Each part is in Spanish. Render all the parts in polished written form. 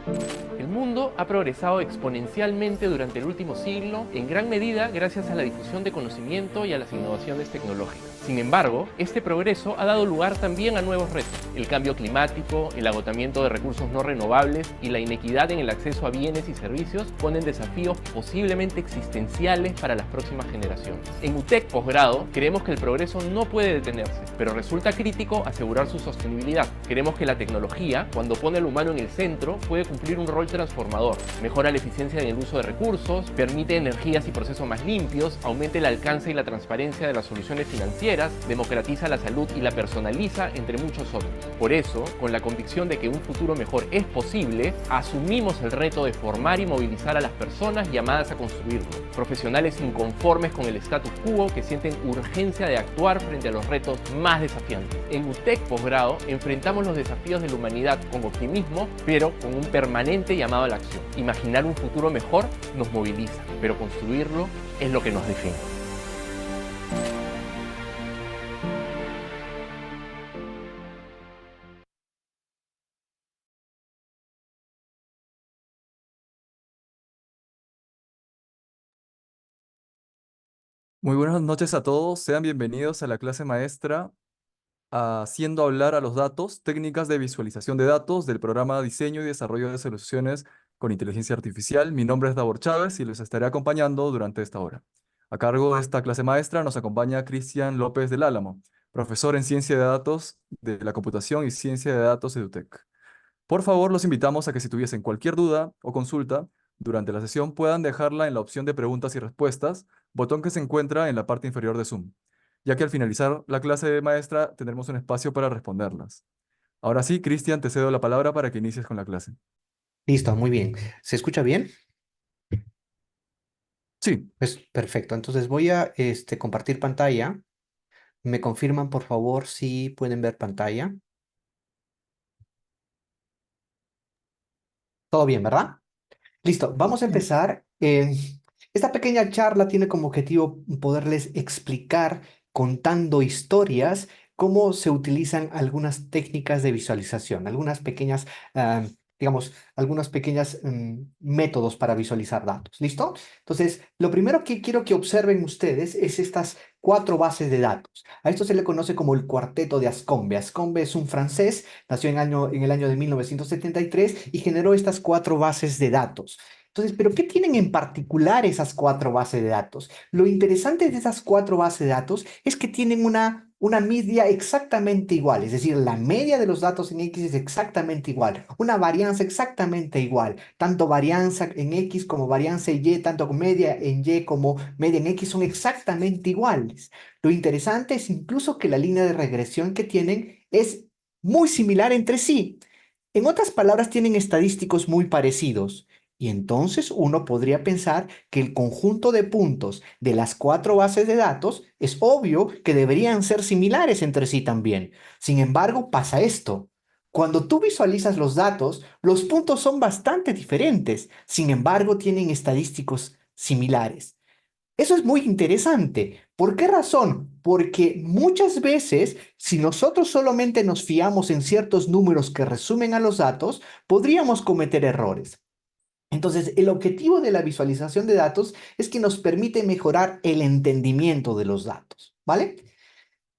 El mundo ha progresado exponencialmente durante el último siglo, en gran medida gracias a la difusión de conocimiento y a las innovaciones tecnológicas. Sin embargo, este progreso ha dado lugar también a nuevos retos. El cambio climático, el agotamiento de recursos no renovables y la inequidad en el acceso a bienes y servicios ponen desafíos posiblemente existenciales para las próximas generaciones. En UTEC Posgrado creemos que el progreso no puede detenerse, pero resulta crítico asegurar su sostenibilidad. Queremos que la tecnología, cuando pone al humano en el centro, puede cumplir un rol transformador, mejora la eficiencia en el uso de recursos, permite energías y procesos más limpios, aumenta el alcance y la transparencia de las soluciones financieras, democratiza la salud y la personaliza, entre muchos otros. Por eso, con la convicción de que un futuro mejor es posible, asumimos el reto de formar y movilizar a las personas llamadas a construirlo, profesionales inconformes con el status quo que sienten urgencia de actuar frente a los retos más desafiantes. En UTEC Posgrado enfrentamos los desafíos de la humanidad con optimismo, pero con un permanente llamado a la acción. Imaginar un futuro mejor nos moviliza, pero construirlo es lo que nos define. Muy buenas noches a todos, sean bienvenidos a la clase maestra Haciendo hablar a los datos, técnicas de visualización de datos del programa Diseño y Desarrollo de Soluciones con Inteligencia Artificial. Mi nombre es Davor Chávez y los estaré acompañando durante esta hora. A cargo de esta clase maestra nos acompaña Cristian López del Álamo, profesor en Ciencia de Datos de la Computación y Ciencia de Datos de UTEC. Por favor, los invitamos a que si tuviesen cualquier duda o consulta durante la sesión puedan dejarla en la opción de preguntas y respuestas, botón que se encuentra en la parte inferior de Zoom, ya que al finalizar la clase maestra tendremos un espacio para responderlas. Ahora sí, Cristian, te cedo la palabra para que inicies con la clase. Listo, muy bien. ¿Se escucha bien? Sí, Pues perfecto. Entonces voy a compartir pantalla. ¿Me confirman, por favor, si pueden ver pantalla? Todo bien, ¿verdad? Listo, vamos a empezar. Esta pequeña charla tiene como objetivo poderles explicar, contando historias, cómo se utilizan algunas técnicas de visualización, algunas pequeñas, digamos, algunas pequeñas métodos para visualizar datos. ¿Listo? Entonces, lo primero que quiero que observen ustedes es estas cuatro bases de datos. A esto se le conoce como el cuarteto de Ascombe. Ascombe es un francés, nació en el año de 1973 y generó estas cuatro bases de datos. Entonces, ¿pero qué tienen en particular esas cuatro bases de datos? Lo interesante de esas cuatro bases de datos es que tienen una media exactamente igual, es decir, la media de los datos en X es exactamente igual, una varianza exactamente igual, tanto varianza en X como varianza en Y, tanto media en Y como media en X son exactamente iguales. Lo interesante es incluso que la línea de regresión que tienen es muy similar entre sí. En otras palabras, tienen estadísticos muy parecidos. Y entonces uno podría pensar que el conjunto de puntos de las cuatro bases de datos es obvio que deberían ser similares entre sí también. Sin embargo, pasa esto. Cuando tú visualizas los datos, los puntos son bastante diferentes. Sin embargo, tienen estadísticos similares. Eso es muy interesante. ¿Por qué razón? Porque muchas veces, si nosotros solamente nos fiamos en ciertos números que resumen a los datos, podríamos cometer errores. Entonces, el objetivo de la visualización de datos es que nos permite mejorar el entendimiento de los datos, ¿vale?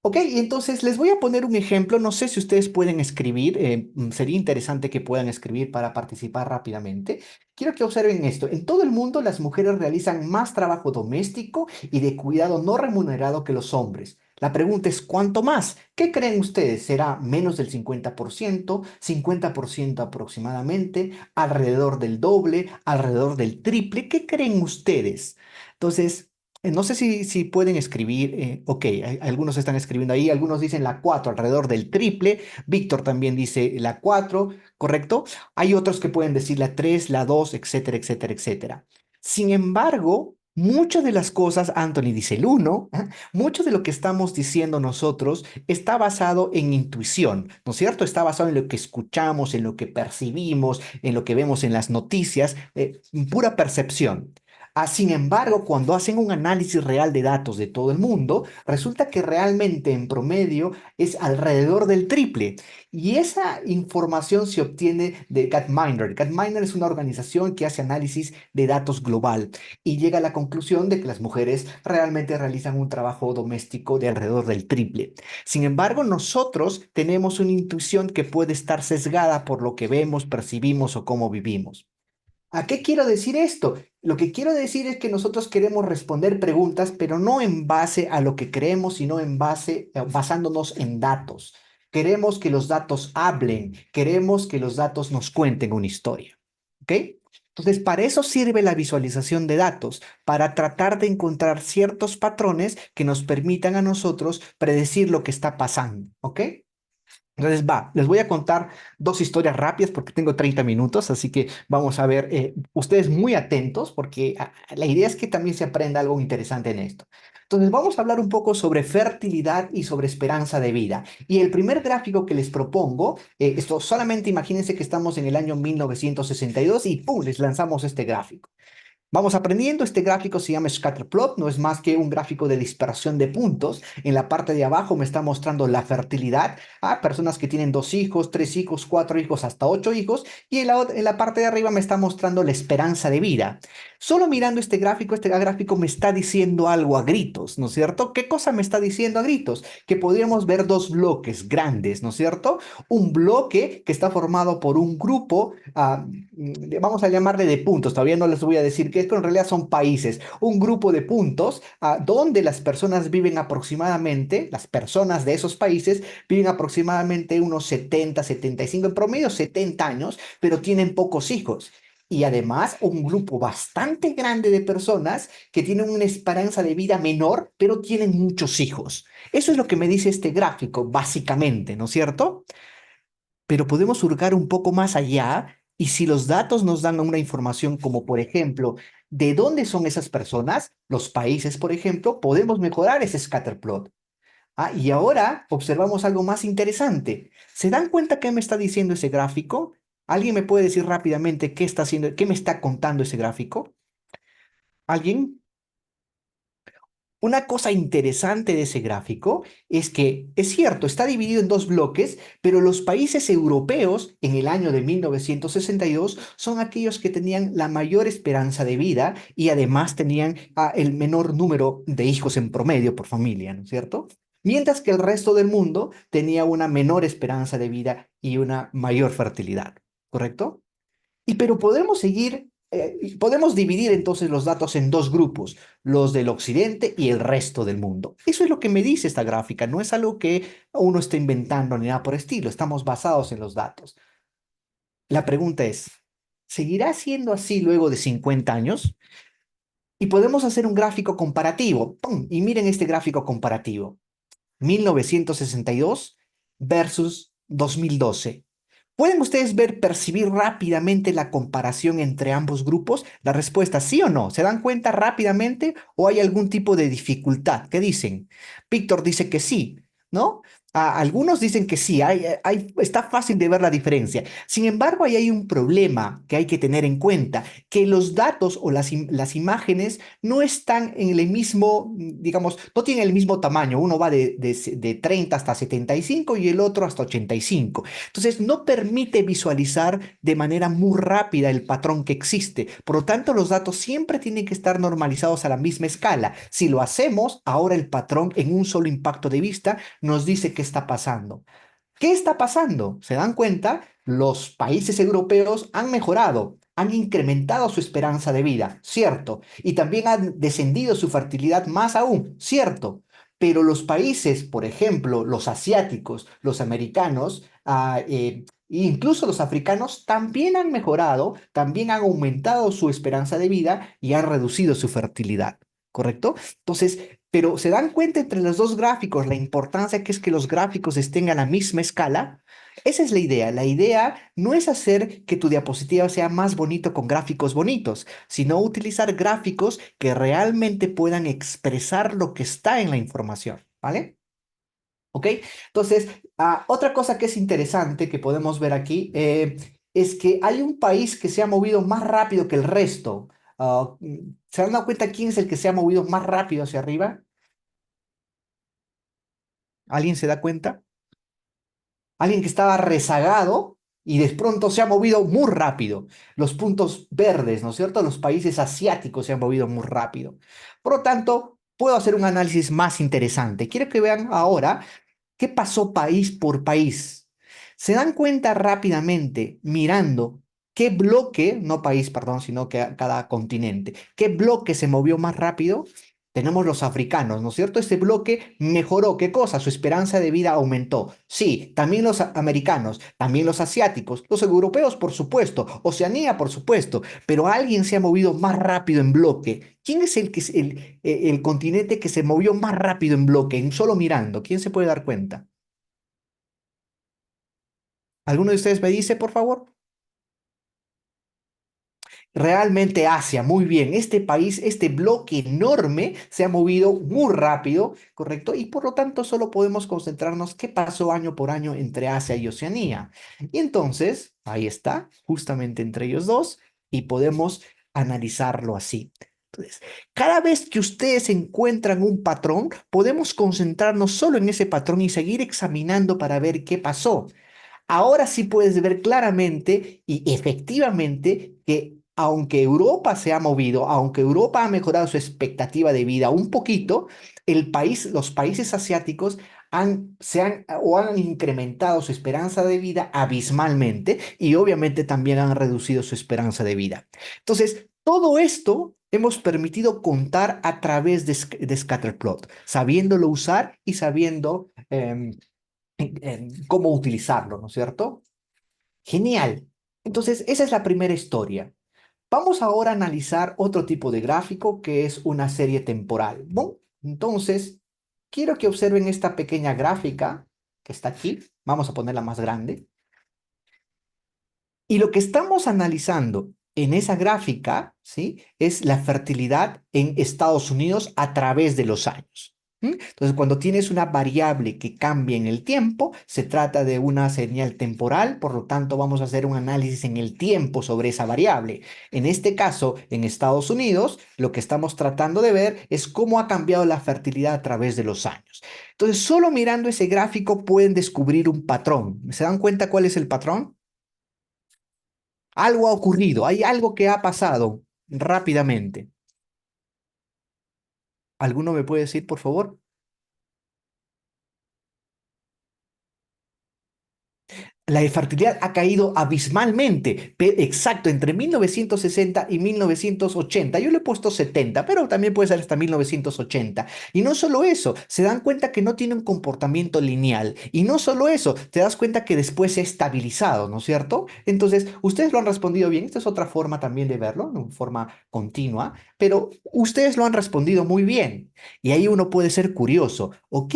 Ok, y entonces les voy a poner un ejemplo. No sé si ustedes pueden escribir. Sería interesante que puedan escribir para participar rápidamente. Quiero que observen esto. En todo el mundo, las mujeres realizan más trabajo doméstico y de cuidado no remunerado que los hombres. La pregunta es, ¿cuánto más? ¿Qué creen ustedes? ¿Será menos del 50%, 50% aproximadamente, alrededor del doble, alrededor del triple? ¿Qué creen ustedes? Entonces, no sé si pueden escribir, ok, algunos están escribiendo ahí, algunos dicen la 4 alrededor del triple, Víctor también dice la 4, ¿correcto? Hay otros que pueden decir la 3, la 2, etcétera, etcétera, etcétera. Sin embargo, muchas de las cosas, Anthony dice el 1, mucho de lo que estamos diciendo nosotros está basado en intuición, ¿no es cierto? Está basado en lo que escuchamos, en lo que percibimos, en lo que vemos en las noticias, pura percepción. Sin embargo, cuando hacen un análisis real de datos de todo el mundo, resulta que realmente en promedio es alrededor del triple. Y esa información se obtiene de Gapminder. Gapminder es una organización que hace análisis de datos global y llega a la conclusión de que las mujeres realmente realizan un trabajo doméstico de alrededor del triple. Sin embargo, nosotros tenemos una intuición que puede estar sesgada por lo que vemos, percibimos o cómo vivimos. ¿A qué quiero decir esto? Lo que quiero decir es que nosotros queremos responder preguntas, pero no en base a lo que creemos, sino basándonos en datos. Queremos que los datos hablen, queremos que los datos nos cuenten una historia. ¿Ok? Entonces, para eso sirve la visualización de datos, para tratar de encontrar ciertos patrones que nos permitan a nosotros predecir lo que está pasando. ¿Ok? Entonces, les voy a contar dos historias rápidas porque tengo 30 minutos, así que vamos a ver, ustedes muy atentos porque la idea es que también se aprenda algo interesante en esto. Entonces, vamos a hablar un poco sobre fertilidad y sobre esperanza de vida. Y el primer gráfico que les propongo, esto solamente imagínense que estamos en el año 1962 y ¡pum! Les lanzamos este gráfico. Vamos aprendiendo, este gráfico se llama Scatterplot, no es más que un gráfico de dispersión de puntos. En la parte de abajo me está mostrando la fertilidad a personas que tienen 2 hijos, 3 hijos, 4 hijos, hasta 8 hijos. Y en la parte de arriba me está mostrando la esperanza de vida. Solo mirando este gráfico me está diciendo algo a gritos, ¿no es cierto? ¿Qué cosa me está diciendo a gritos? Que podríamos ver dos bloques grandes, ¿no es cierto? Un bloque que está formado por un grupo, vamos a llamarle de puntos, todavía no les voy a decir qué es, pero en realidad son países, un grupo de puntos donde las personas viven aproximadamente, las personas de esos países viven aproximadamente unos 70, 75, en promedio 70 años, pero tienen pocos hijos. Y además un grupo bastante grande de personas que tienen una esperanza de vida menor, pero tienen muchos hijos. Eso es lo que me dice este gráfico, básicamente, ¿no es cierto? Pero podemos hurgar un poco más allá y si los datos nos dan una información como por ejemplo, ¿de dónde son esas personas? Los países, por ejemplo, podemos mejorar ese scatterplot. Y ahora observamos algo más interesante. ¿Se dan cuenta qué me está diciendo ese gráfico? ¿Alguien me puede decir rápidamente qué está haciendo, qué me está contando ese gráfico? ¿Alguien? Una cosa interesante de ese gráfico es que, es cierto, está dividido en dos bloques, pero los países europeos en el año de 1962 son aquellos que tenían la mayor esperanza de vida y además tenían el menor número de hijos en promedio por familia, ¿no es cierto? Mientras que el resto del mundo tenía una menor esperanza de vida y una mayor fertilidad, ¿correcto? Pero podemos seguir, podemos dividir entonces los datos en dos grupos, los del occidente y el resto del mundo. Eso es lo que me dice esta gráfica, no es algo que uno está inventando ni nada por estilo, estamos basados en los datos. La pregunta es, ¿seguirá siendo así luego de 50 años? Y podemos hacer un gráfico comparativo. ¡Pum! Y miren este gráfico comparativo. 1962 versus 2012. ¿Pueden ustedes percibir rápidamente la comparación entre ambos grupos? La respuesta sí o no. ¿Se dan cuenta rápidamente o hay algún tipo de dificultad? ¿Qué dicen? Víctor dice que sí, ¿no? Algunos dicen que sí, está fácil de ver la diferencia. Sin embargo, ahí hay un problema que hay que tener en cuenta, que los datos o las imágenes no están en el mismo, digamos, no tienen el mismo tamaño. Uno va de 30 hasta 75 y el otro hasta 85. Entonces, no permite visualizar de manera muy rápida el patrón que existe. Por lo tanto, los datos siempre tienen que estar normalizados a la misma escala. Si lo hacemos, ahora el patrón en un solo impacto de vista nos dice qué está pasando. ¿Qué está pasando? ¿Se dan cuenta? Los países europeos han mejorado, han incrementado su esperanza de vida, cierto, y también han descendido su fertilidad más aún, cierto. Pero los países, por ejemplo, los asiáticos, los americanos, e incluso los africanos, también han mejorado, también han aumentado su esperanza de vida y han reducido su fertilidad, ¿correcto? Entonces, pero ¿se dan cuenta entre los dos gráficos la importancia que es que los gráficos estén a la misma escala? Esa es la idea. La idea no es hacer que tu diapositiva sea más bonito con gráficos bonitos, sino utilizar gráficos que realmente puedan expresar lo que está en la información, ¿vale? ¿Ok? Entonces, otra cosa que es interesante que podemos ver aquí es que hay un país que se ha movido más rápido que el resto. ¿Se han dado cuenta quién es el que se ha movido más rápido hacia arriba? ¿Alguien se da cuenta? Alguien que estaba rezagado y de pronto se ha movido muy rápido. Los puntos verdes, ¿no es cierto? Los países asiáticos se han movido muy rápido. Por lo tanto, puedo hacer un análisis más interesante. Quiero que vean ahora qué pasó país por país. Se dan cuenta rápidamente mirando qué bloque, no país, perdón, sino que cada continente, qué bloque se movió más rápido. Tenemos los africanos, ¿no es cierto? Este bloque mejoró, ¿qué cosa? Su esperanza de vida aumentó. Sí, también los americanos, también los asiáticos, los europeos, por supuesto, Oceanía, por supuesto, pero alguien se ha movido más rápido en bloque. ¿Quién es el continente que se movió más rápido en bloque, en solo mirando? ¿Quién se puede dar cuenta? ¿Alguno de ustedes me dice, por favor? Realmente Asia, muy bien. Este país, este bloque enorme se ha movido muy rápido, ¿correcto? Y por lo tanto solo podemos concentrarnos qué pasó año por año entre Asia y Oceanía. Y entonces, ahí está, justamente entre ellos dos, y podemos analizarlo así. Entonces, cada vez que ustedes encuentran un patrón, podemos concentrarnos solo en ese patrón y seguir examinando para ver qué pasó. Ahora sí puedes ver claramente y efectivamente que aunque Europa se ha movido, aunque Europa ha mejorado su expectativa de vida un poquito, los países asiáticos han incrementado su esperanza de vida abismalmente y obviamente también han reducido su esperanza de vida. Entonces, todo esto hemos permitido contar a través de Scatterplot, sabiéndolo usar y sabiendo cómo utilizarlo, ¿no es cierto? Genial. Entonces, esa es la primera historia. Vamos ahora a analizar otro tipo de gráfico que es una serie temporal. Bueno, entonces, quiero que observen esta pequeña gráfica que está aquí. Vamos a ponerla más grande. Y lo que estamos analizando en esa gráfica, ¿sí? Es la fertilidad en Estados Unidos a través de los años. Entonces, cuando tienes una variable que cambia en el tiempo, se trata de una señal temporal, por lo tanto, vamos a hacer un análisis en el tiempo sobre esa variable. En este caso, en Estados Unidos, lo que estamos tratando de ver es cómo ha cambiado la fertilidad a través de los años. Entonces, solo mirando ese gráfico pueden descubrir un patrón. ¿Se dan cuenta cuál es el patrón? Algo ha ocurrido, hay algo que ha pasado rápidamente. ¿Alguno me puede decir, por favor? La fertilidad ha caído abismalmente, exacto, entre 1960 y 1980. Yo le he puesto 70, pero también puede ser hasta 1980. Y no solo eso, se dan cuenta que no tiene un comportamiento lineal. Y no solo eso, te das cuenta que después se ha estabilizado, ¿no es cierto? Entonces, ustedes lo han respondido bien. Esta es otra forma también de verlo, en forma continua, pero ustedes lo han respondido muy bien. Y ahí uno puede ser curioso. Ok.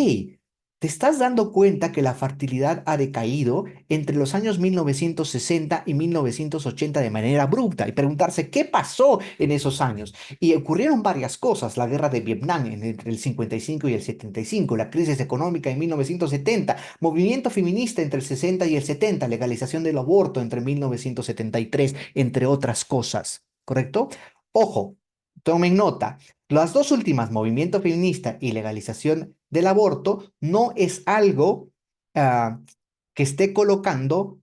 ¿Te estás dando cuenta que la fertilidad ha decaído entre los años 1960 y 1980 de manera abrupta y preguntarse qué pasó en esos años? Y ocurrieron varias cosas: la guerra de Vietnam entre el 55 y el 75, la crisis económica en 1970, movimiento feminista entre el 60 y el 70, legalización del aborto entre 1973, entre otras cosas, ¿correcto? Ojo, tomen nota. Las dos últimas, movimiento feminista y legalización del aborto, no es algo ah, que esté colocando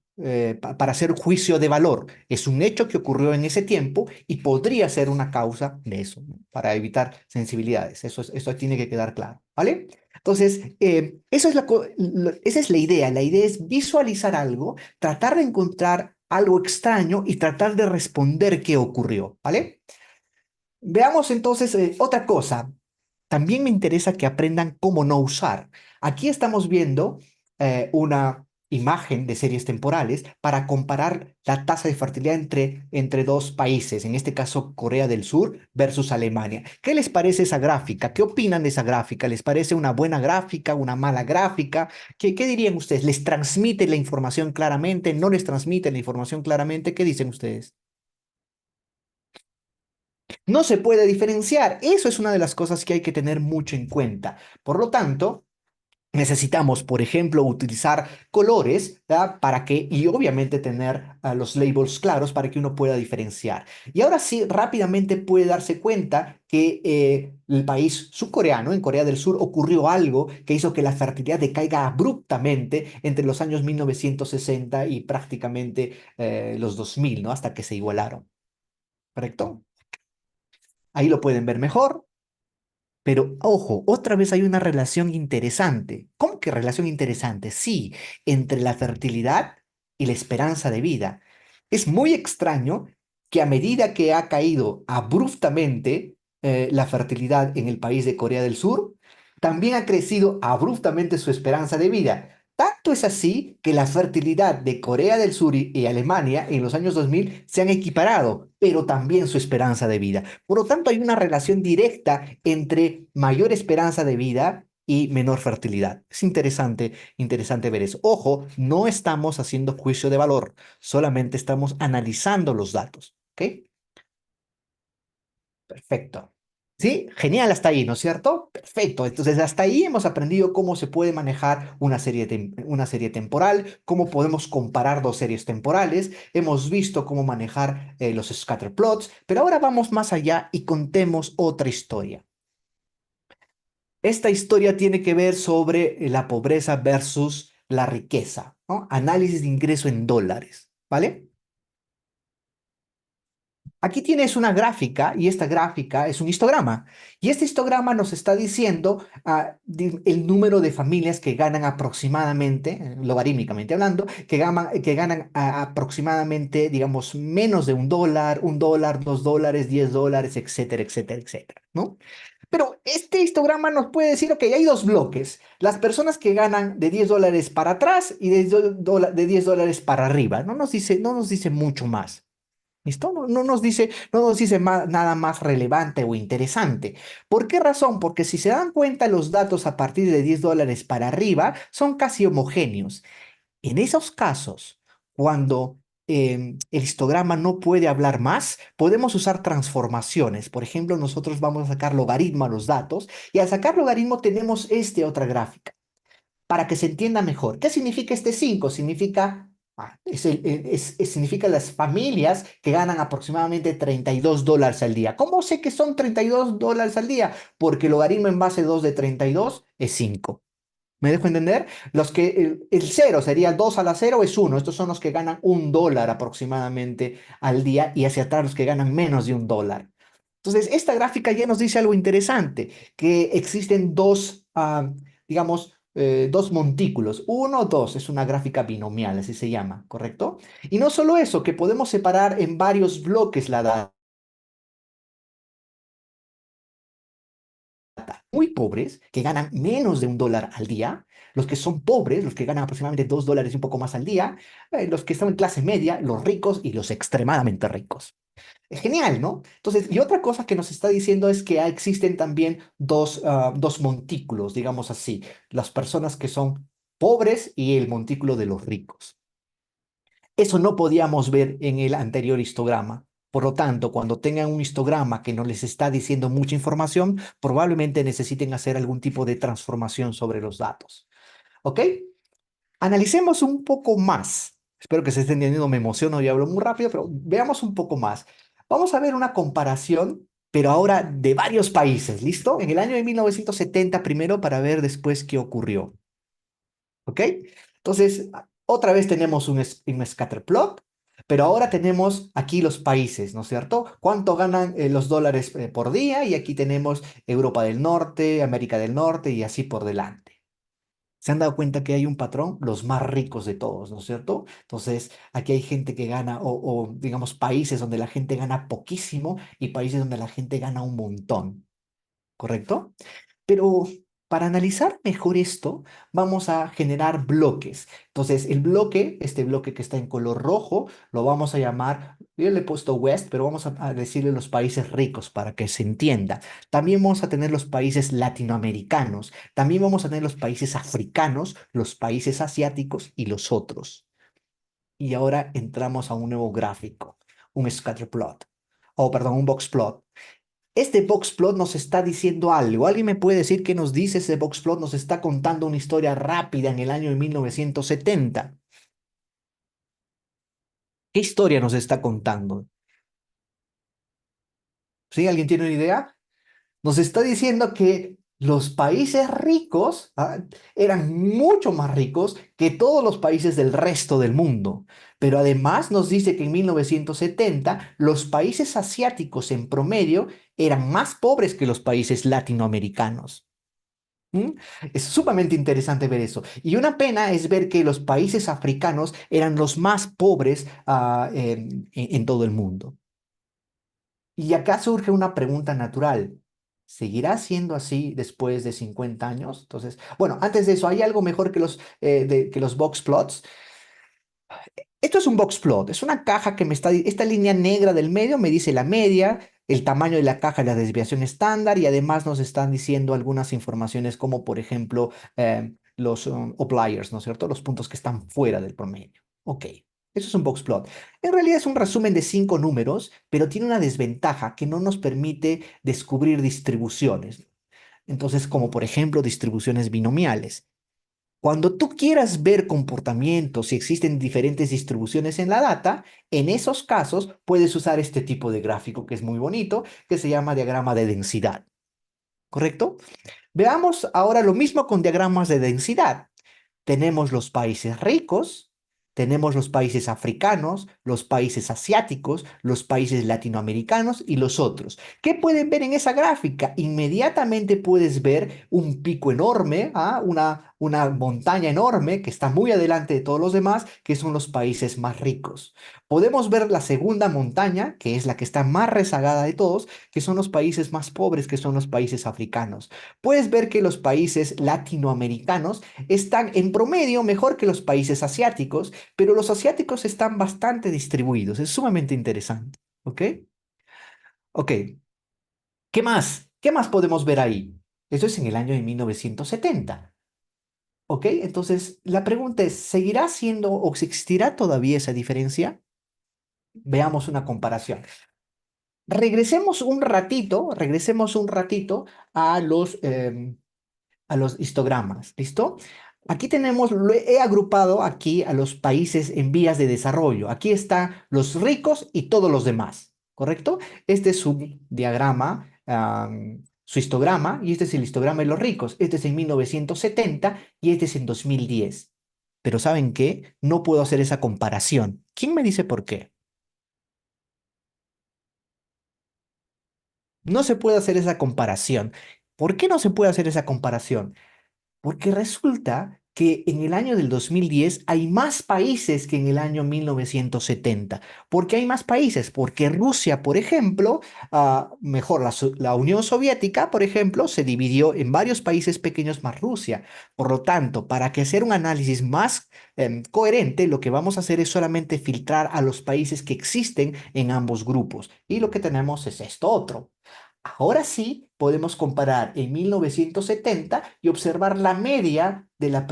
para hacer juicio de valor. Es un hecho que ocurrió en ese tiempo y podría ser una causa de eso, ¿no? Para evitar sensibilidades. Eso tiene que quedar claro, ¿vale? Entonces, esa es la idea. La idea es visualizar algo, tratar de encontrar algo extraño y tratar de responder qué ocurrió, ¿vale? Veamos entonces otra cosa. También me interesa que aprendan cómo no usar. Aquí estamos viendo una imagen de series temporales para comparar la tasa de fertilidad entre dos países, en este caso Corea del Sur versus Alemania. ¿Qué les parece esa gráfica? ¿Qué opinan de esa gráfica? ¿Les parece una buena gráfica, una mala gráfica? ¿Qué dirían ustedes? ¿Les transmite la información claramente? ¿No les transmite la información claramente? ¿Qué dicen ustedes? No se puede diferenciar. Eso es una de las cosas que hay que tener mucho en cuenta. Por lo tanto, Necesitamos, por ejemplo, utilizar colores, ¿verdad? Para que, y obviamente tener los labels claros para que uno pueda diferenciar. Y ahora sí, rápidamente puede darse cuenta que el país surcoreano, en Corea del Sur, ocurrió algo que hizo que la fertilidad decaiga abruptamente entre los años 1960 y prácticamente los 2000, ¿no? Hasta que se igualaron. ¿Correcto? Ahí lo pueden ver mejor. Pero ojo, otra vez hay una relación interesante. ¿Cómo que relación interesante? Sí, entre la fertilidad y la esperanza de vida. Es muy extraño que a medida que ha caído abruptamente la fertilidad en el país de Corea del Sur, también ha crecido abruptamente su esperanza de vida. Tanto es así que la fertilidad de Corea del Sur y Alemania en los años 2000 se han equiparado, pero también su esperanza de vida. Por lo tanto, hay una relación directa entre mayor esperanza de vida y menor fertilidad. Es interesante, interesante ver eso. Ojo, no estamos haciendo juicio de valor, solamente estamos analizando los datos. ¿Ok? Perfecto. Sí, genial hasta ahí, ¿no es cierto? Perfecto. Entonces, hasta ahí hemos aprendido cómo se puede manejar una serie temporal, cómo podemos comparar dos series temporales, hemos visto cómo manejar los scatter plots, pero ahora vamos más allá y contemos otra historia. Esta historia tiene que ver sobre la pobreza versus la riqueza, ¿no? Análisis de ingreso en dólares, ¿vale? Aquí tienes una gráfica y esta gráfica es un histograma. Y este histograma nos está diciendo el número de familias que ganan aproximadamente, logarítmicamente hablando, que ganan aproximadamente, digamos, menos de un dólar, $2, $10, etcétera, etcétera, etcétera, ¿no? Pero este histograma nos puede decir, ok, hay dos bloques. Las personas que ganan de $10 para atrás y de $10 para arriba. No nos dice mucho más. ¿Listo? No nos dice nada más relevante o interesante. ¿Por qué razón? Porque si se dan cuenta, los datos a partir de $10 para arriba son casi homogéneos. En esos casos, cuando el histograma no puede hablar más, podemos usar transformaciones. Por ejemplo, nosotros vamos a sacar logaritmo a los datos y al sacar logaritmo tenemos otra gráfica para que se entienda mejor. ¿Qué significa este 5? Significa, significa las familias que ganan aproximadamente $32 al día. ¿Cómo sé que son $32 al día? Porque el logaritmo en base 2 de 32 es 5. ¿Me dejo entender? El 0 sería 2 a la 0 es 1. Estos son los que ganan $1 aproximadamente al día y hacia atrás los que ganan menos de $1. Entonces, esta gráfica ya nos dice algo interesante, que existen digamos, dos montículos. Uno, dos, es una gráfica binomial, así se llama, ¿correcto? Y no solo eso, que podemos separar en varios bloques la data. Muy pobres, que ganan menos de $1 al día, los que son pobres, los que ganan aproximadamente $2 y un poco más al día, los que están en clase media, los ricos y los extremadamente ricos. Es genial, ¿no? Entonces, y otra cosa que nos está diciendo es que existen también dos montículos, digamos así, las personas que son pobres y el montículo de los ricos. Eso no podíamos ver en el anterior histograma. Por lo tanto, cuando tengan un histograma que no les está diciendo mucha información, probablemente necesiten hacer algún tipo de transformación sobre los datos. ¿Ok? Analicemos un poco más. Espero que se esté entendiendo, me emociono y hablo muy rápido, pero veamos un poco más. Vamos a ver una comparación, pero ahora de varios países, ¿listo? En el año de 1970 primero para ver después qué ocurrió. ¿Ok? Entonces, otra vez tenemos un scatter plot, pero ahora tenemos aquí los países, ¿no es cierto? ¿Cuánto ganan los dólares por día? Y aquí tenemos Europa del Norte, América del Norte y así por delante. ¿Se han dado cuenta que hay un patrón? Los más ricos de todos, ¿no es cierto? Entonces, aquí hay gente que gana, digamos, países donde la gente gana poquísimo y países donde la gente gana un montón, ¿correcto? Pero para analizar mejor esto, vamos a generar bloques. Entonces, este bloque que está en color rojo, lo vamos a llamar, yo le he puesto West, pero vamos a decirle los países ricos para que se entienda. También vamos a tener los países latinoamericanos, también vamos a tener los países africanos, los países asiáticos y los otros. Y ahora entramos a un nuevo gráfico, un scatter plot, o perdón, un box plot. Este box plot nos está diciendo algo. ¿Alguien me puede decir qué nos dice ese box plot? Nos está contando una historia rápida en el año de 1970. ¿Qué historia nos está contando? ¿Sí? ¿Alguien tiene una idea? Nos está diciendo que los países ricos eran mucho más ricos que todos los países del resto del mundo. Pero además nos dice que en 1970 los países asiáticos en promedio eran más pobres que los países latinoamericanos. ¿Mm? Es sumamente interesante ver eso. Y una pena es ver que los países africanos eran los más pobres en todo el mundo. Y acá surge una pregunta natural. ¿Seguirá siendo así después de 50 años? Entonces, bueno, antes de eso, ¿hay algo mejor que que los box plots? Esto es un box plot, es una caja que esta línea negra del medio me dice la media, el tamaño de la caja, la desviación estándar y además nos están diciendo algunas informaciones como por ejemplo los outliers, ¿no es cierto? Los puntos que están fuera del promedio. Ok, eso es un box plot. En realidad es un resumen de 5 números, pero tiene una desventaja que no nos permite descubrir distribuciones. Entonces, como por ejemplo distribuciones binomiales. Cuando tú quieras ver comportamientos, si existen diferentes distribuciones en la data, en esos casos puedes usar este tipo de gráfico que es muy bonito, que se llama diagrama de densidad. ¿Correcto? Veamos ahora lo mismo con diagramas de densidad. Tenemos los países ricos, tenemos los países africanos, los países asiáticos, los países latinoamericanos y los otros. ¿Qué pueden ver en esa gráfica? Inmediatamente puedes ver un pico enorme, una montaña enorme que está muy adelante de todos los demás, que son los países más ricos. Podemos ver la segunda montaña, que es la que está más rezagada de todos, que son los países más pobres, que son los países africanos. Puedes ver que los países latinoamericanos están en promedio mejor que los países asiáticos, pero los asiáticos están bastante distribuidos. Es sumamente interesante. ¿Ok? Ok. ¿Qué más? ¿Qué más podemos ver ahí? Eso es en el año de 1970. ¿Ok? Entonces, la pregunta es, ¿seguirá siendo o existirá todavía esa diferencia? Veamos una comparación. Regresemos un ratito a a los histogramas. ¿Listo? Aquí tenemos, lo he agrupado aquí a los países en vías de desarrollo. Aquí están los ricos y todos los demás, ¿correcto? Este es su diagrama, su histograma, y este es el histograma de los ricos. Este es en 1970 y este es en 2010. Pero ¿saben qué? No puedo hacer esa comparación. ¿Quién me dice por qué? No se puede hacer esa comparación. ¿Por qué no se puede hacer esa comparación? Porque resulta que en el año del 2010 hay más países que en el año 1970. ¿Por qué hay más países? Porque Rusia, por ejemplo, mejor, la Unión Soviética, por ejemplo, se dividió en varios países pequeños más Rusia. Por lo tanto, para que hacer un análisis más coherente, lo que vamos a hacer es solamente filtrar a los países que existen en ambos grupos. Y lo que tenemos es esto otro. Ahora sí, podemos comparar en 1970 y observar la media de del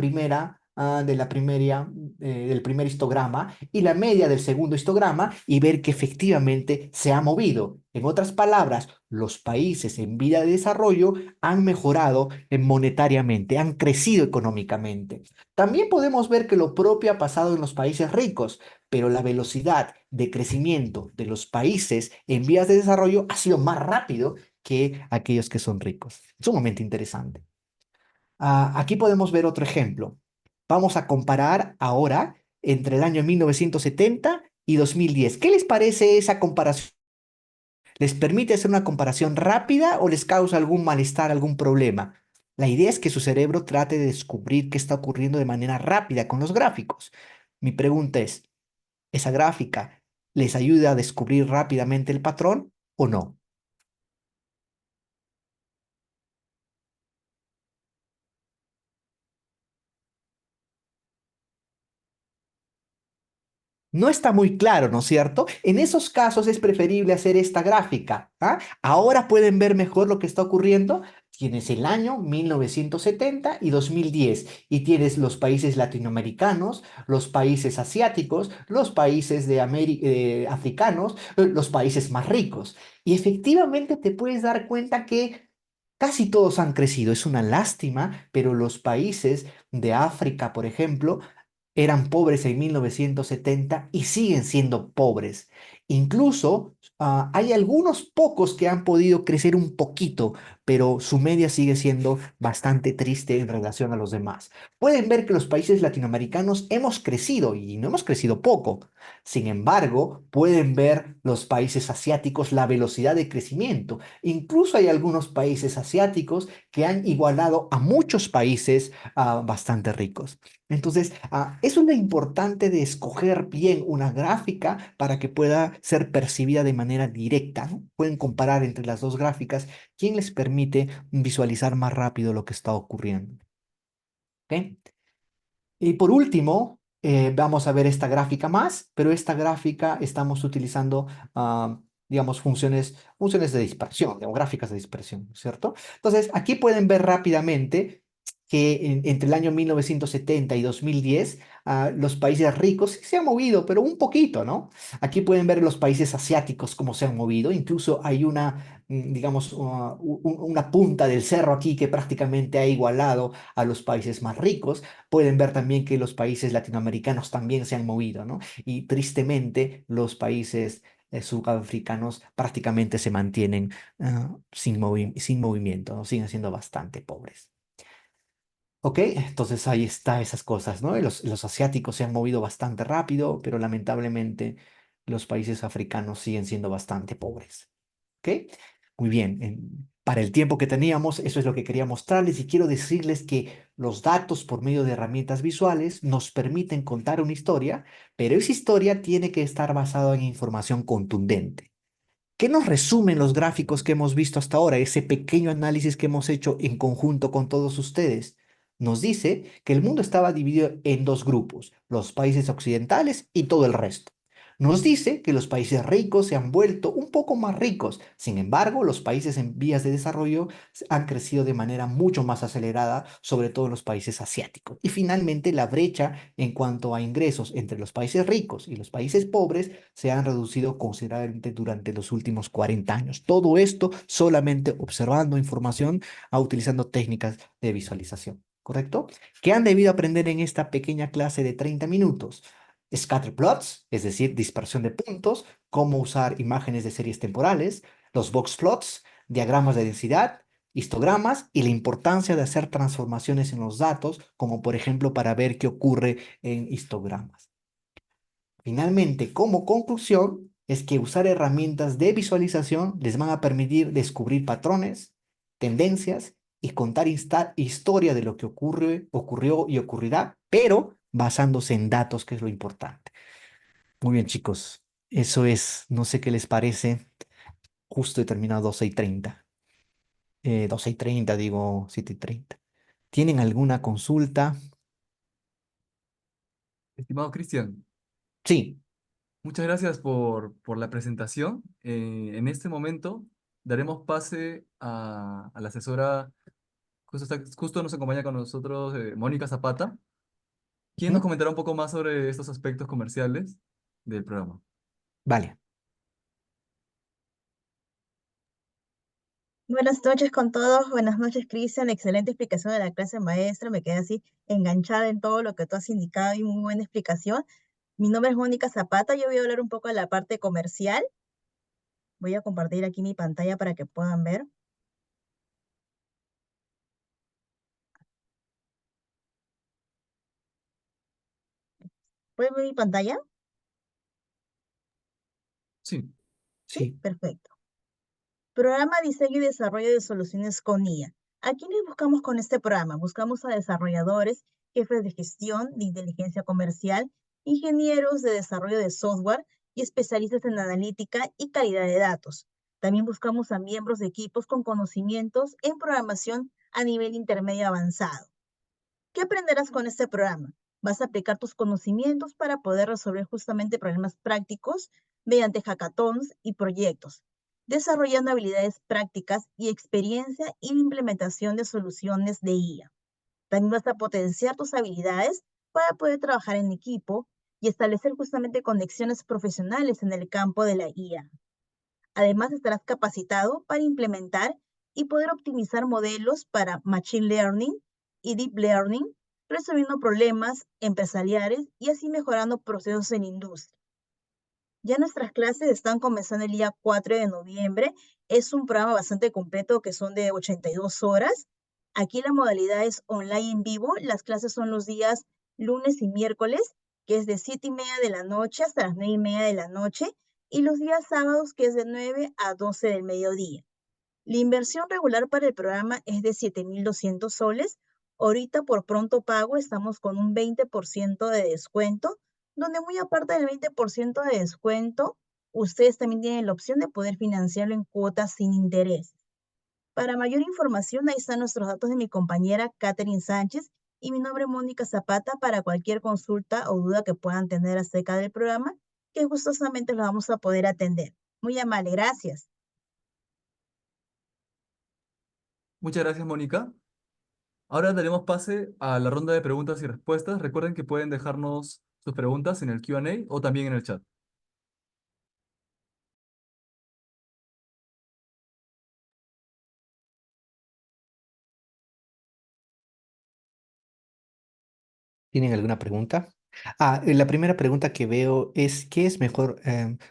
primer histograma y la media del segundo histograma y ver que efectivamente se ha movido. En otras palabras, los países en vía de desarrollo han mejorado monetariamente, han crecido económicamente. También podemos ver que lo propio ha pasado en los países ricos, pero la velocidad de crecimiento de los países en vías de desarrollo ha sido más rápido que aquellos que son ricos. Sumamente interesante. Aquí podemos ver otro ejemplo. Vamos a comparar ahora entre el año 1970 y 2010. ¿Qué les parece esa comparación? ¿Les permite hacer una comparación rápida o les causa algún malestar, algún problema? La idea es que su cerebro trate de descubrir qué está ocurriendo de manera rápida con los gráficos. Mi pregunta es, ¿esa gráfica les ayuda a descubrir rápidamente el patrón o no? No está muy claro, ¿no es cierto? En esos casos es preferible hacer esta gráfica. ¿Ah? Ahora pueden ver mejor lo que está ocurriendo. Tienes el año 1970 y 2010 y tienes los países latinoamericanos, los países asiáticos, los países africanos, los países más ricos. Y efectivamente te puedes dar cuenta que casi todos han crecido. Es una lástima, pero los países de África, por ejemplo, eran pobres en 1970 y siguen siendo pobres. Incluso hay algunos pocos que han podido crecer un poquito, pero su media sigue siendo bastante triste en relación a los demás. Pueden ver que los países latinoamericanos hemos crecido y no hemos crecido poco. Sin embargo, pueden ver los países asiáticos la velocidad de crecimiento. Incluso hay algunos países asiáticos que han igualado a muchos países bastante ricos. Entonces, eso es lo importante de escoger bien una gráfica para que pueda ser percibida de manera directa, ¿no? Pueden comparar entre las dos gráficas, quién les permite visualizar más rápido lo que está ocurriendo. ¿Ok? Y por último, vamos a ver esta gráfica más, pero esta gráfica estamos utilizando, digamos, funciones de dispersión, gráficas de dispersión, ¿cierto? Entonces, aquí pueden ver rápidamente que entre el año 1970 y 2010, los países ricos sí se han movido, pero un poquito, ¿no? Aquí pueden ver los países asiáticos cómo se han movido. Incluso hay una, digamos, una punta del cerro aquí que prácticamente ha igualado a los países más ricos. Pueden ver también que los países latinoamericanos también se han movido, ¿no? Y tristemente los países sudafricanos prácticamente se mantienen sin movimiento, ¿no? Siguen siendo bastante pobres. Ok, entonces ahí está esas cosas, ¿no? Los asiáticos se han movido bastante rápido, pero lamentablemente los países africanos siguen siendo bastante pobres. ¿Ok? Muy bien. Para el tiempo que teníamos, eso es lo que quería mostrarles y quiero decirles que los datos por medio de herramientas visuales nos permiten contar una historia, pero esa historia tiene que estar basada en información contundente. ¿Qué nos resumen los gráficos que hemos visto hasta ahora? Ese pequeño análisis que hemos hecho en conjunto con todos ustedes. Nos dice que el mundo estaba dividido en dos grupos, los países occidentales y todo el resto. Nos dice que los países ricos se han vuelto un poco más ricos. Sin embargo, los países en vías de desarrollo han crecido de manera mucho más acelerada, sobre todo en los países asiáticos. Y finalmente, la brecha en cuanto a ingresos entre los países ricos y los países pobres se han reducido considerablemente durante los últimos 40 años. Todo esto solamente observando información, utilizando técnicas de visualización. ¿Correcto? ¿Qué han debido aprender en esta pequeña clase de 30 minutos? Scatter plots, es decir, dispersión de puntos, cómo usar imágenes de series temporales, los box plots, diagramas de densidad, histogramas y la importancia de hacer transformaciones en los datos, como por ejemplo para ver qué ocurre en histogramas. Finalmente, como conclusión, es que usar herramientas de visualización les van a permitir descubrir patrones, tendencias y contar historia de lo que ocurrió y ocurrirá, pero basándose en datos, que es lo importante. Muy bien, chicos. Eso es, no sé qué les parece. Justo he terminado 12:30. 12:30, digo 7:30. ¿Tienen alguna consulta? Estimado Cristian, Sí, muchas gracias por la presentación. En este momento daremos pase a la asesora, justo nos acompaña con nosotros Mónica Zapata, quien nos ujú, comentará un poco más sobre estos aspectos comerciales del programa. vale. Buenas noches con todos, buenas noches Cristian, excelente explicación de la clase maestra, me quedé así enganchada en todo lo que tú has indicado y muy buena explicación. Mi nombre es Mónica Zapata, yo voy a hablar un poco de la parte comercial, voy a compartir aquí mi pantalla para que puedan ver. ¿Pueden ver mi pantalla? Sí, Sí, Sí. perfecto. Programa Diseño y Desarrollo de Soluciones con IA. ¿A quiénes buscamos con este programa? Buscamos a desarrolladores, jefes de gestión de inteligencia comercial, ingenieros de desarrollo de software y especialistas en analítica y calidad de datos. También buscamos a miembros de equipos con conocimientos en programación a nivel intermedio avanzado. ¿Qué aprenderás con este programa? Vas a aplicar tus conocimientos para poder resolver justamente problemas prácticos mediante hackathons y proyectos, desarrollando habilidades prácticas y experiencia en la implementación de soluciones de IA. También vas a potenciar tus habilidades para poder trabajar en equipo y establecer justamente conexiones profesionales en el campo de la IA. Además, estarás capacitado para implementar y poder optimizar modelos para Machine Learning y Deep Learning, resolviendo problemas empresariales y así mejorando procesos en industria. Ya nuestras clases están comenzando el día 4 de noviembre. Es un programa bastante completo que son de 82 horas. Aquí la modalidad es online en vivo. Las clases son los días lunes y miércoles, que es de 7:30 de la noche hasta las 9:30 de la noche, y los días sábados, que es de 9 a 12 del mediodía. La inversión regular para el programa es de 7.200 soles. Ahorita por pronto pago estamos con un 20% de descuento, donde muy aparte del 20% de descuento, ustedes también tienen la opción de poder financiarlo en cuotas sin interés. Para mayor información, ahí están nuestros datos de mi compañera Catherine Sánchez y mi nombre Mónica Zapata para cualquier consulta o duda que puedan tener acerca del programa, que gustosamente los vamos a poder atender. Muy amable, gracias. Muchas gracias, Mónica. Ahora daremos pase a la ronda de preguntas y respuestas. Recuerden que pueden dejarnos sus preguntas en el Q&A o también en el chat. ¿Tienen alguna pregunta? La primera pregunta que veo es, ¿qué es mejor,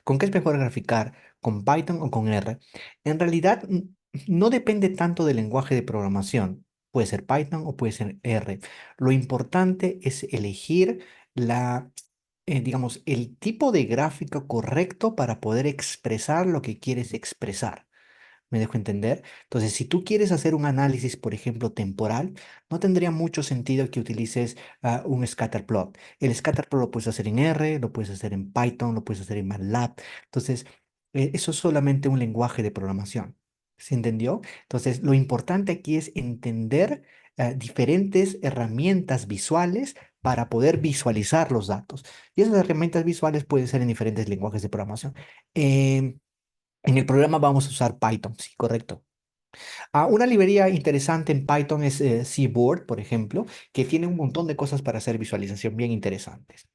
con qué es mejor graficar? ¿Con Python o con R? En realidad, no depende tanto del lenguaje de programación. Puede ser Python o puede ser R. Lo importante es elegir digamos, el tipo de gráfico correcto para poder expresar lo que quieres expresar. ¿Me dejo entender? Entonces, si tú quieres hacer un análisis, por ejemplo, temporal, no tendría mucho sentido que utilices un scatterplot. El scatterplot lo puedes hacer en R, lo puedes hacer en Python, lo puedes hacer en MATLAB. Entonces, eso es solamente un lenguaje de programación. ¿Se entendió? Entonces, lo importante aquí es entender diferentes herramientas visuales para poder visualizar los datos. Y esas herramientas visuales pueden ser en diferentes lenguajes de programación. Em, en el programa vamos a usar Python, sí, correcto. Una librería interesante en Python es Seaboard, por ejemplo, que tiene un montón de cosas para hacer visualización bien interesantes.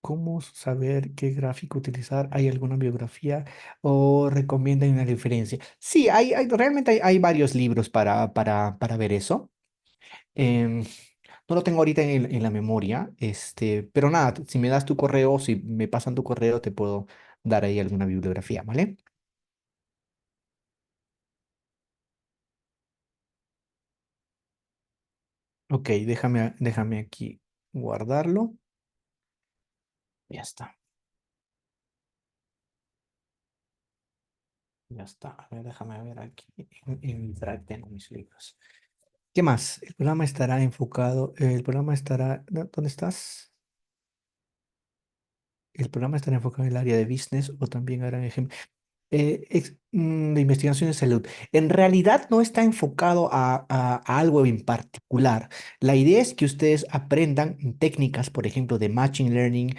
¿Cómo saber qué gráfico utilizar? ¿Hay alguna biografía o recomiendan una referencia? Sí, realmente hay varios libros para ver eso. Em, no lo tengo ahorita en la memoria, pero nada, si me das tu correo, si me pasan tu correo, te puedo dar ahí alguna bibliografía, ¿vale? Ok, déjame aquí guardarlo. Ya está, ya está. A ver, déjame ver aquí en mi Drive tengo mis libros. ¿Qué más? El programa estará enfocado, el programa estará, ¿dónde estás? El programa estará enfocado en el área de business o también harán ejemplo. De investigación de salud. En realidad no está enfocado a algo en particular. La idea es que ustedes aprendan técnicas, por ejemplo, de Machine Learning,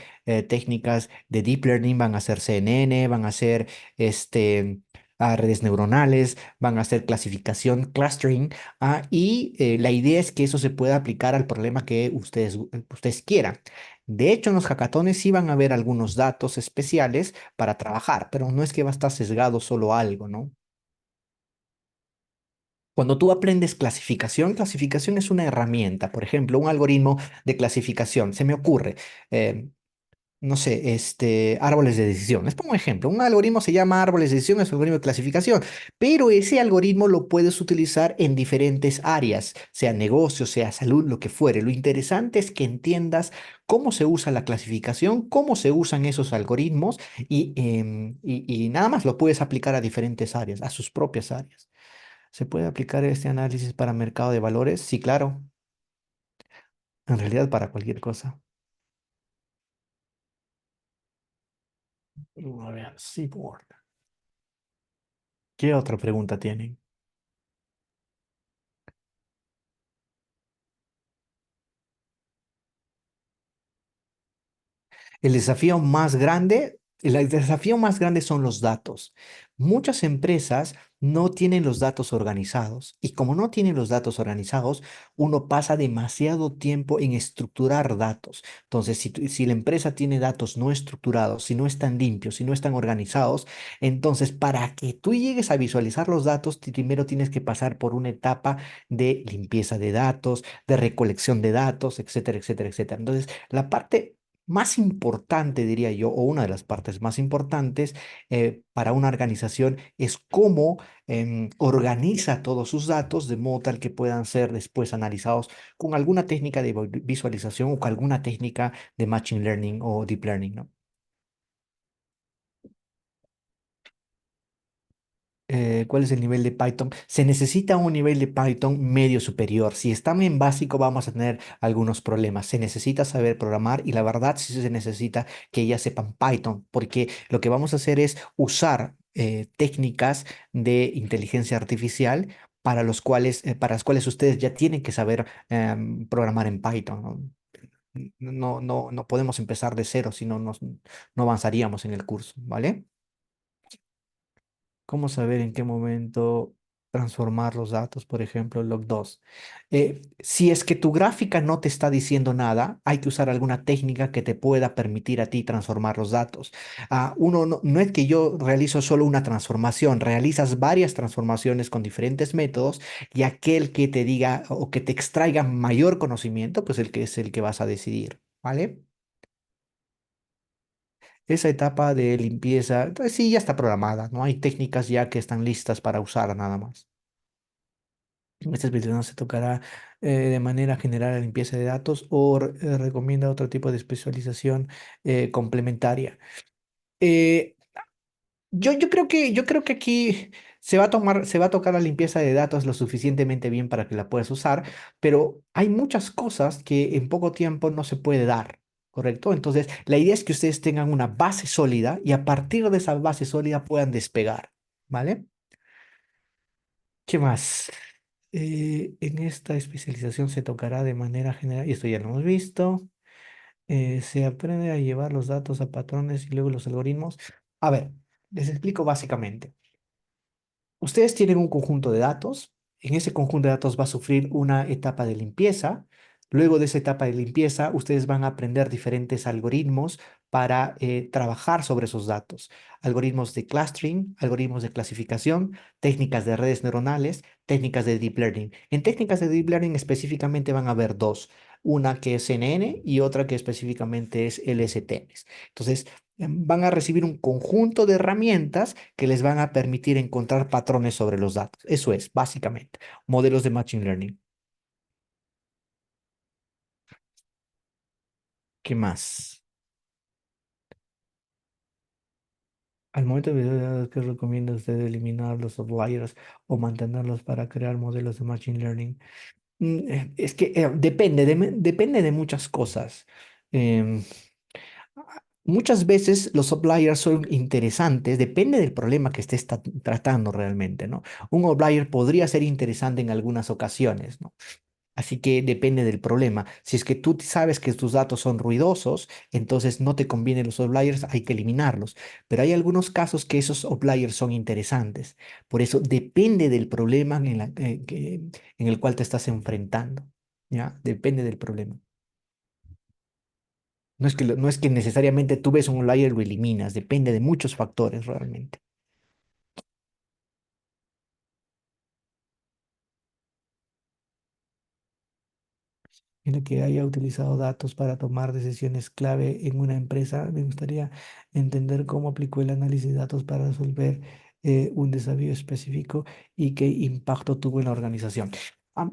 técnicas de Deep Learning, van a hacer CNN, van a hacer redes neuronales, van a hacer clasificación, clustering, y la idea es que eso se pueda aplicar al problema que ustedes quieran. De hecho, en los hackatones sí van a haber algunos datos especiales para trabajar, pero no es que va a estar sesgado solo a algo, ¿no? Cuando tú aprendes clasificación, clasificación es una herramienta, por ejemplo, un algoritmo de clasificación. Se me ocurre, eh, no sé, árboles de decisión. Les pongo un ejemplo. Un algoritmo se llama árboles de decisión, es un algoritmo de clasificación, pero ese algoritmo lo puedes utilizar en diferentes áreas, sea negocio, sea salud, lo que fuere. Lo interesante es que entiendas cómo se usa la clasificación, cómo se usan esos algoritmos y nada más lo puedes aplicar a diferentes áreas, a sus propias áreas. ¿Se puede aplicar este análisis para mercado de valores? Sí, claro. En realidad para cualquier cosa. A ver, Seaboard. ¿Qué otra pregunta tienen? El desafío más grande son los datos. Muchas empresas no tienen los datos organizados y como no tienen los datos organizados, uno pasa demasiado tiempo en estructurar datos. Entonces, si la empresa tiene datos no estructurados, si no están limpios, si no están organizados, entonces para que tú llegues a visualizar los datos, primero tienes que pasar por una etapa de limpieza de datos, de recolección de datos, etcétera, etcétera, etcétera. Entonces, la parte más importante, diría yo, o una de las partes más importantes para una organización es cómo organiza todos sus datos de modo tal que puedan ser después analizados con alguna técnica de visualización o con alguna técnica de machine learning o deep learning, ¿no? ¿Cuál es el nivel de Python? Se necesita un nivel de Python medio superior. Si están en básico, vamos a tener algunos problemas. Se necesita saber programar y la verdad sí se necesita que ellas sepan Python, porque lo que vamos a hacer es usar técnicas de inteligencia artificial para las cuales ustedes ya tienen que saber programar en Python, ¿no? No podemos empezar de cero, si no, no avanzaríamos en el curso, ¿vale? ¿Cómo saber en qué momento transformar los datos? Por ejemplo, log2. Si es que tu gráfica no te está diciendo nada, hay que usar alguna técnica que te pueda permitir a ti transformar los datos. Uno no es que yo realizo solo una transformación, realizas varias transformaciones con diferentes métodos y aquel que te diga o que te extraiga mayor conocimiento, pues el que es el que vas a decidir, ¿vale? Esa etapa de limpieza, entonces sí, ya está programada, ¿no? Hay técnicas ya que están listas para usar nada más. Esta especialización se tocará de manera general la limpieza de datos o recomienda otro tipo de especialización complementaria. Eh, yo creo que aquí se va a tocar la limpieza de datos lo suficientemente bien para que la puedas usar, pero hay muchas cosas que en poco tiempo no se puede dar, ¿correcto? Entonces, la idea es que ustedes tengan una base sólida y a partir de esa base sólida puedan despegar, ¿vale? ¿Qué más? En esta especialización se tocará de manera general, y esto ya lo hemos visto, se aprende a llevar los datos a patrones y luego los algoritmos. A ver, les explico básicamente. Ustedes tienen un conjunto de datos. En ese conjunto de datos va a sufrir una etapa de limpieza. Luego de esa etapa de limpieza, ustedes van a aprender diferentes algoritmos para trabajar sobre esos datos. Algoritmos de clustering, algoritmos de clasificación, técnicas de redes neuronales, técnicas de deep learning. En técnicas de deep learning específicamente van a haber dos. Una que es CNN y otra que específicamente es LSTMs. Entonces, van a recibir un conjunto de herramientas que les van a permitir encontrar patrones sobre los datos. Eso es, básicamente, modelos de Machine Learning. ¿Qué más? Al momento de videos, ¿qué recomienda usted eliminar los outliers o mantenerlos para crear modelos de Machine Learning? Es que depende de muchas cosas. Em, Muchas veces los outliers son interesantes, depende del problema que estés tratando realmente, ¿no? Un outlier podría ser interesante en algunas ocasiones, ¿no? Así que depende del problema. Si es que tú sabes que tus datos son ruidosos, entonces no te convienen los outliers, hay que eliminarlos. Pero hay algunos casos que esos outliers son interesantes. Por eso depende del problema en el cual te estás enfrentando. ¿Ya? Depende del problema. No es que necesariamente tú ves un outlier y lo eliminas, depende de muchos factores realmente. En la que haya utilizado datos para tomar decisiones clave en una empresa. Me gustaría entender cómo aplicó el análisis de datos para resolver un desafío específico y qué impacto tuvo en la organización. Am-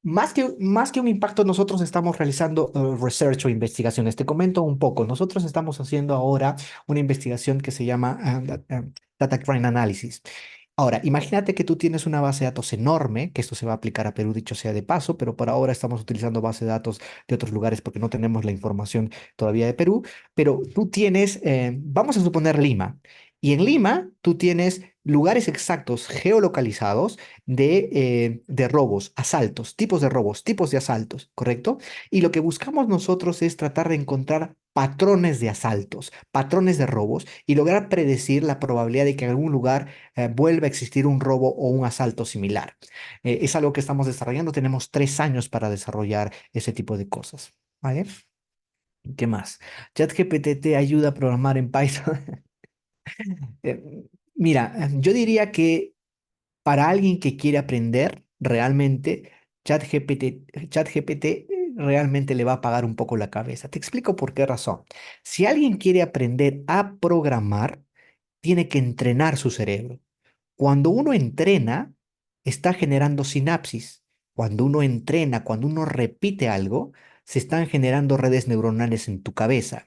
más que un impacto, nosotros estamos realizando research o investigaciones. Te comento un poco. Nosotros estamos haciendo ahora una investigación que se llama Data Crime Analysis. Ahora, imagínate que tú tienes una base de datos enorme, que esto se va a aplicar a Perú, dicho sea de paso, pero por ahora estamos utilizando base de datos de otros lugares porque no tenemos la información todavía de Perú, pero tú tienes, vamos a suponer Lima, Y en Lima, tú tienes lugares exactos, geolocalizados de robos, asaltos, tipos de asaltos, ¿correcto? Y lo que buscamos nosotros es tratar de encontrar patrones de asaltos, patrones de robos y lograr predecir la probabilidad de que en algún lugar vuelva a existir un robo o un asalto similar. Es algo que estamos desarrollando. Tenemos 3 años para desarrollar ese tipo de cosas. ¿Vale? ¿Qué más? ChatGPT te ayuda a programar en Python. Mira, yo diría que para alguien que quiere aprender realmente, ChatGPT realmente le va a apagar un poco la cabeza. Te explico por qué razón. Si alguien quiere aprender a programar, tiene que entrenar su cerebro. Cuando uno entrena, está generando sinapsis. Cuando uno entrena, cuando uno repite algo, se están generando redes neuronales en tu cabeza.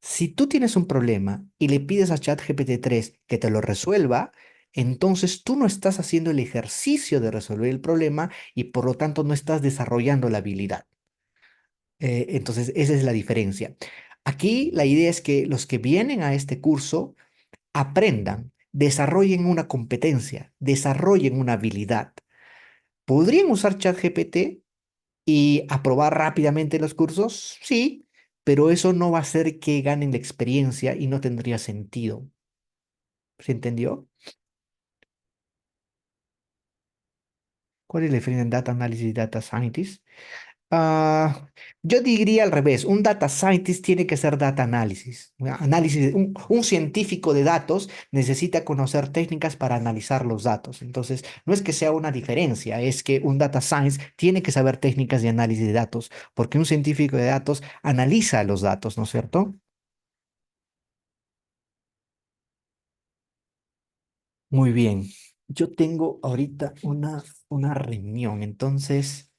Si tú tienes un problema y le pides a ChatGPT 3 que te lo resuelva, entonces tú no estás haciendo el ejercicio de resolver el problema y por lo tanto no estás desarrollando la habilidad. Entonces, esa es la diferencia. Aquí la idea es que los que vienen a este curso aprendan, desarrollen una competencia, desarrollen una habilidad. ¿Podrían usar ChatGPT y aprobar rápidamente los cursos? Sí, pero eso no va a hacer que ganen la experiencia y no tendría sentido. ¿Se entendió? ¿Cuál es la diferencia en data analysis y data scientist? Ah, yo diría al revés, un data scientist tiene que ser data analysis. Un científico de datos necesita conocer técnicas para analizar los datos. Entonces, no es que sea una diferencia, es que un data science tiene que saber técnicas de análisis de datos, porque un científico de datos analiza los datos, ¿no es cierto? Muy bien. Yo tengo ahorita una reunión, entonces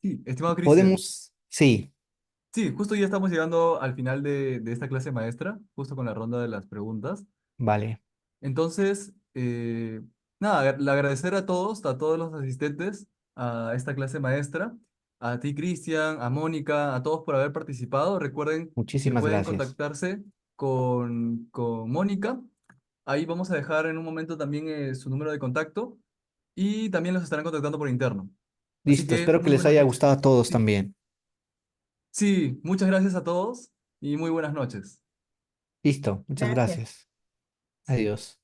Sí, estimado Cristian. podemos, sí, Sí, justo ya estamos llegando al final de esta clase maestra, justo con la ronda de las preguntas. vale. Entonces, nada, le agradecer a todos los asistentes a esta clase maestra, a ti, Cristian, a Mónica, a todos por haber participado. Recuerden que Muchísimas pueden gracias. contactarse con Mónica. Ahí vamos a dejar en un momento también su número de contacto y también los estarán contactando por interno. Así Listo, que espero que muy les buenas haya noches. gustado a todos Sí, también. sí, muchas gracias a todos y muy buenas noches. Listo, muchas Gracias. gracias. Adiós.